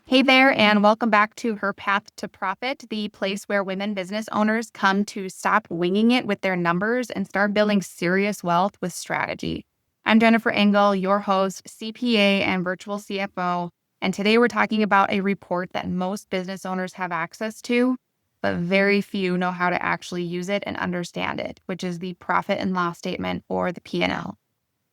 Hey there, and welcome back to HerPath to Profit, the place where women business owners come to stop winging it with their numbers and start building serious wealth with strategy. I'm Jennifer Engle, your host, CPA and virtual CFO, and today we're talking about a report that most business owners have access to, but very few know how to actually use it and understand it, which is the profit and loss statement, or the P&L.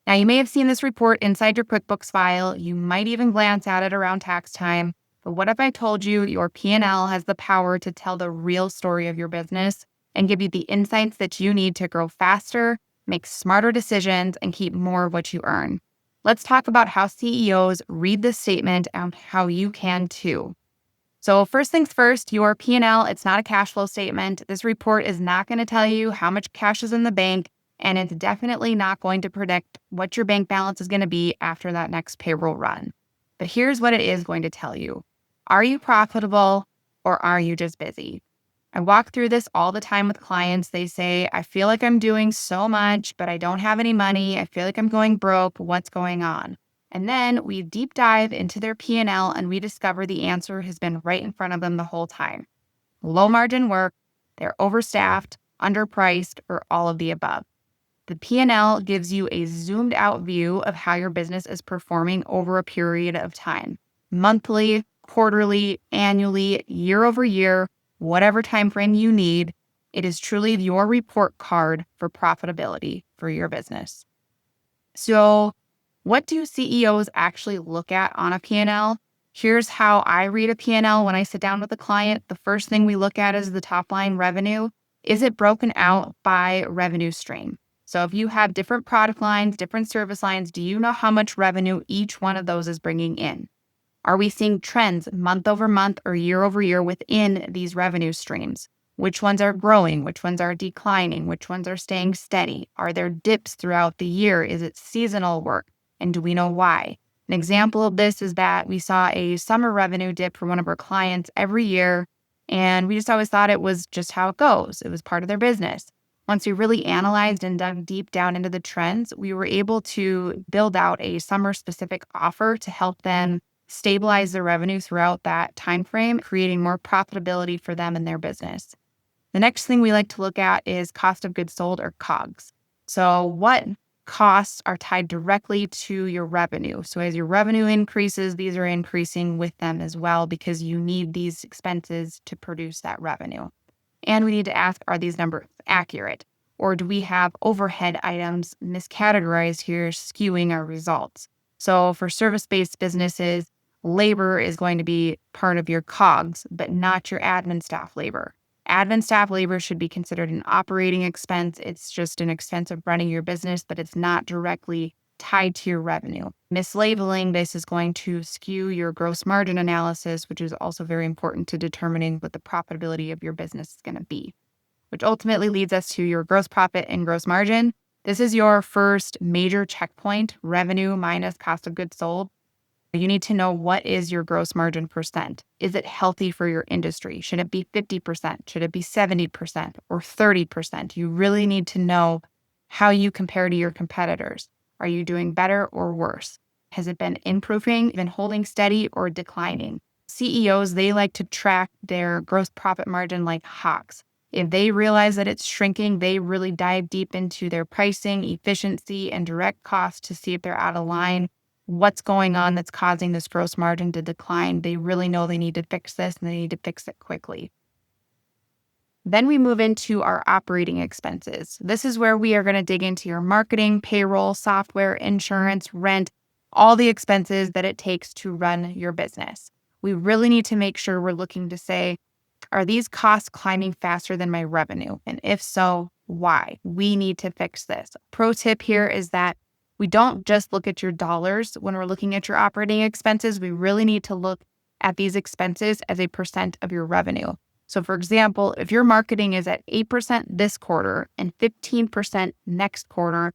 Now, you may have seen this report inside your QuickBooks file. You might even glance at it around tax time. But what if I told you your P&L has the power to tell the real story of your business and give you the insights that you need to grow faster, make smarter decisions, and keep more of what you earn? Let's talk about how CEOs read this statement and how you can too. So first things first, your P&L, it's not a cash flow statement. This report is not going to tell you how much cash is in the bank, and it's definitely not going to predict what your bank balance is going to be after that next payroll run. But here's what it is going to tell you. Are you profitable, or are you just busy? I walk through this all the time with clients. They say, I feel like I'm doing so much, but I don't have any money. I feel like I'm going broke. What's going on? And then we deep dive into their P&L and we discover the answer has been right in front of them the whole time. Low margin work, they're overstaffed, underpriced, or all of the above. The P&L gives you a zoomed out view of how your business is performing over a period of time. Monthly, quarterly, annually, year over year, whatever time frame you need. It is truly your report card for profitability for your business. So what do CEOs actually look at on a P&L? Here's how I read a P&L when I sit down with a client. The first thing we look at is the top line revenue. Is it broken out by revenue stream? So if you have different product lines, different service lines, do you know how much revenue each one of those is bringing in? Are we seeing trends month over month or year over year within these revenue streams? Which ones are growing? Which ones are declining? Which ones are staying steady? Are there dips throughout the year? Is it seasonal work? And do we know why? An example of this is that we saw a summer revenue dip for one of our clients every year, and we just always thought it was just how it goes. It was part of their business. Once we really analyzed and dug deep down into the trends, we were able to build out a summer-specific offer to help them stabilize their revenue throughout that time frame, creating more profitability for them and their business. The next thing we like to look at is cost of goods sold, or COGS. So what costs are tied directly to your revenue? So as your revenue increases, these are increasing with them as well because you need these expenses to produce that revenue. And we need to ask, are these numbers accurate? Or do we have overhead items miscategorized here, skewing our results? So for service-based businesses, labor is going to be part of your COGS, but not your admin staff labor. Admin staff labor should be considered an operating expense. It's just an expense of running your business, but it's not directly tied to your revenue. Mislabeling this is going to skew your gross margin analysis, which is also very important to determining what the profitability of your business is going to be, which ultimately leads us to your gross profit and gross margin. This is your first major checkpoint, revenue minus cost of goods sold. You need to know, what is your gross margin percent? Is it healthy for your industry? Should it be 50%? Should it be 70% or 30%? You really need to know how you compare to your competitors. Are you doing better or worse? Has it been improving, been holding steady, or declining? CEOs, they like to track their gross profit margin like hawks. If they realize that it's shrinking, they really dive deep into their pricing, efficiency, and direct costs to see if they're out of line. What's going on that's causing this gross margin to decline? They really know they need to fix this, and they need to fix it quickly. Then we move into our operating expenses. This is where we are going to dig into your marketing, payroll, software, insurance, rent, all the expenses that it takes to run your business. We really need to make sure we're looking to say, are these costs climbing faster than my revenue? And if so, why? We need to fix this. Pro tip here is that we don't just look at your dollars when we're looking at your operating expenses. We really need to look at these expenses as a percent of your revenue. So for example, if your marketing is at 8% this quarter and 15% next quarter,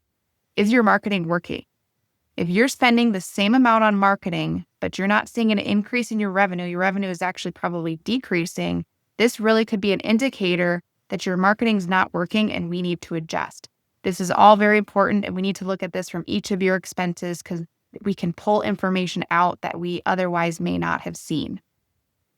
is your marketing working? If you're spending the same amount on marketing, but you're not seeing an increase in your revenue is actually probably decreasing, this really could be an indicator that your marketing is not working and we need to adjust. This is all very important, and we need to look at this from each of your expenses because we can pull information out that we otherwise may not have seen.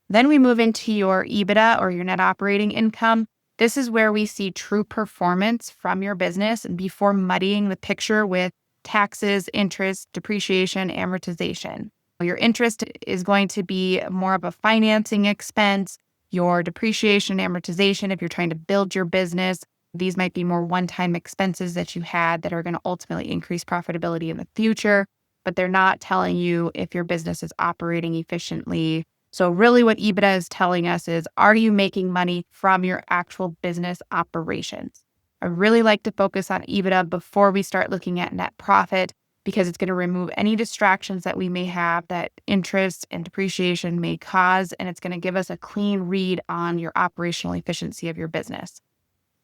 Then we move into your EBITDA or your net operating income. This is where we see true performance from your business before muddying the picture with taxes, interest, depreciation, amortization. Your interest is going to be more of a financing expense. Your depreciation, amortization, if you're trying to build your business, these might be more one-time expenses that you had that are going to ultimately increase profitability in the future, but they're not telling you if your business is operating efficiently. So really what EBITDA is telling us is, are you making money from your actual business operations? I really like to focus on EBITDA before we start looking at net profit because it's going to remove any distractions that we may have that interest and depreciation may cause, and it's going to give us a clean read on your operational efficiency of your business.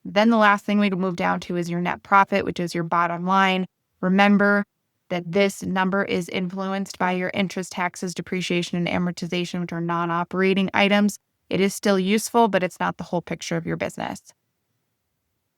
Then the last thing we move down to is your net profit, which is your bottom line. Remember that this number is influenced by your interest, taxes, depreciation, and amortization, which are non-operating items. It is still useful, but it's not the whole picture of your business.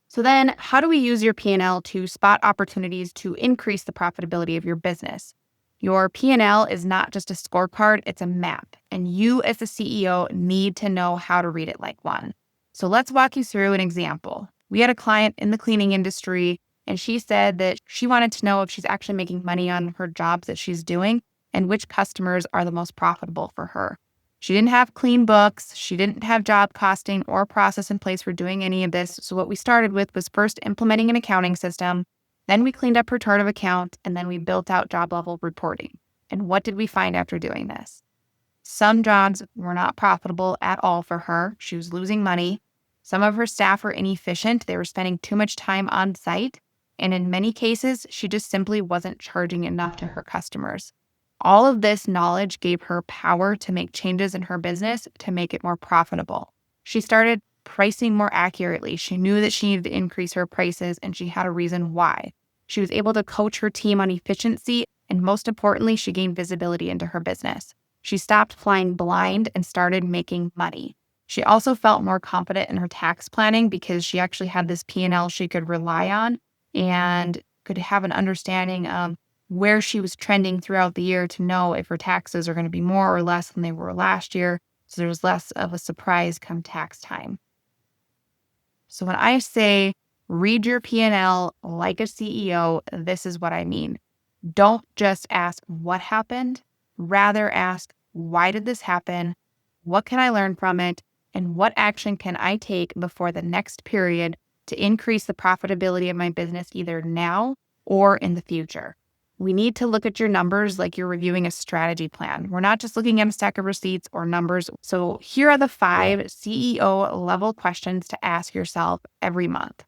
So then how do we use your P&L to spot opportunities to increase the profitability of your business? Your P&L is not just a scorecard, it's a map. And you as the CEO need to know how to read it like one. So let's walk you through an example. We had a client in the cleaning industry, and she said that she wanted to know if she's actually making money on her jobs that she's doing and which customers are the most profitable for her. She didn't have clean books. She didn't have job costing or process in place for doing any of this. So what we started with was first implementing an accounting system. Then we cleaned up her chart of account, and then we built out job level reporting. And what did we find after doing this? Some jobs were not profitable at all for her. She was losing money. Some of her staff were inefficient. They were spending too much time on site. And in many cases, she just simply wasn't charging enough to her customers. All of this knowledge gave her power to make changes in her business to make it more profitable. She started pricing more accurately. She knew that she needed to increase her prices, and she had a reason why. She was able to coach her team on efficiency, and most importantly, she gained visibility into her business. She stopped flying blind and started making money. She also felt more confident in her tax planning because she actually had this P&L she could rely on and could have an understanding of where she was trending throughout the year to know if her taxes are going to be more or less than they were last year. So there's less of a surprise come tax time. So when I say read your P&L like a CEO, this is what I mean. Don't just ask what happened, rather ask, why did this happen? What can I learn from it? And what action can I take before the next period to increase the profitability of my business either now or in the future? We need to look at your numbers like you're reviewing a strategy plan. We're not just looking at a stack of receipts or numbers. So here are the 5 CEO level questions to ask yourself every month.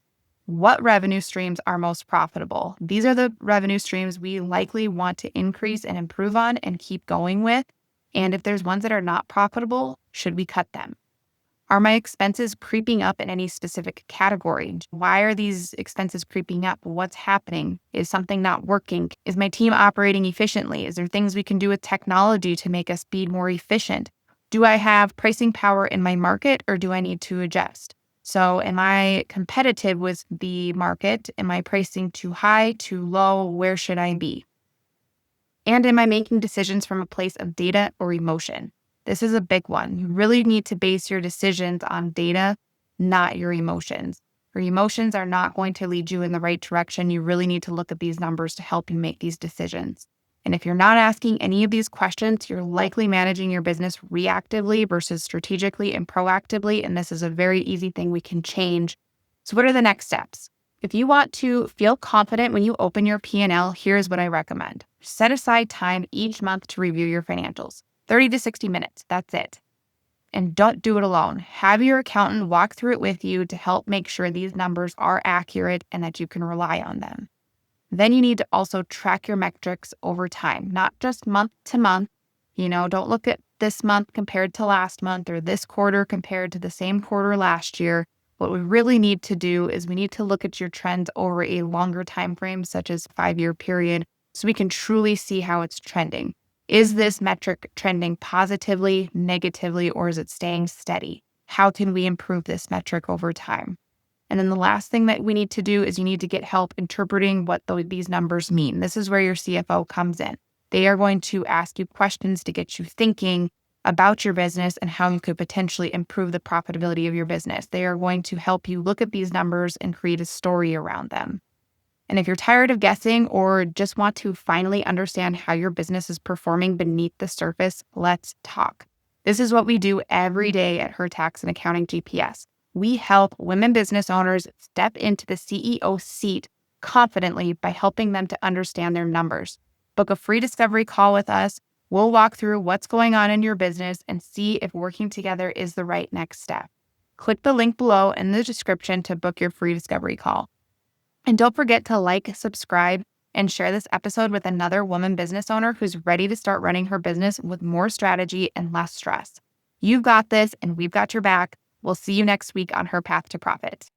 What revenue streams are most profitable? These are the revenue streams we likely want to increase and improve on and keep going with. And if there's ones that are not profitable, should we cut them? Are my expenses creeping up in any specific category? Why are these expenses creeping up? What's happening? Is something not working? Is my team operating efficiently? Is there things we can do with technology to make us be more efficient? Do I have pricing power in my market, or do I need to adjust? So am I competitive with the market? Am I pricing too high, too low? Where should I be? And am I making decisions from a place of data or emotion? This is a big one. You really need to base your decisions on data, not your emotions. Your emotions are not going to lead you in the right direction. You really need to look at these numbers to help you make these decisions. And if you're not asking any of these questions, you're likely managing your business reactively versus strategically and proactively. And this is a very easy thing we can change. So what are the next steps? If you want to feel confident when you open your P&L, here's what I recommend. Set aside time each month to review your financials. 30 to 60 minutes, that's it. And don't do it alone. Have your accountant walk through it with you to help make sure these numbers are accurate and that you can rely on them. Then you need to also track your metrics over time, not just month to month. Don't look at this month compared to last month or this quarter compared to the same quarter last year. What we really need to do is we need to look at your trends over a longer time frame, such as 5-year period, so we can truly see how it's trending. Is this metric trending positively, negatively, or is it staying steady? How can we improve this metric over time? And then the last thing that we need to do is you need to get help interpreting what these numbers mean. This is where your CFO comes in. They are going to ask you questions to get you thinking about your business and how you could potentially improve the profitability of your business. They are going to help you look at these numbers and create a story around them. And if you're tired of guessing or just want to finally understand how your business is performing beneath the surface, let's talk. This is what we do every day at Her Tax and Accounting GPS. We help women business owners step into the CEO seat confidently by helping them to understand their numbers. Book a free discovery call with us. We'll walk through what's going on in your business and see if working together is the right next step. Click the link below in the description to book your free discovery call. And don't forget to like, subscribe, and share this episode with another woman business owner who's ready to start running her business with more strategy and less stress. You've got this, and we've got your back. We'll see you next week on Her Path to Profit.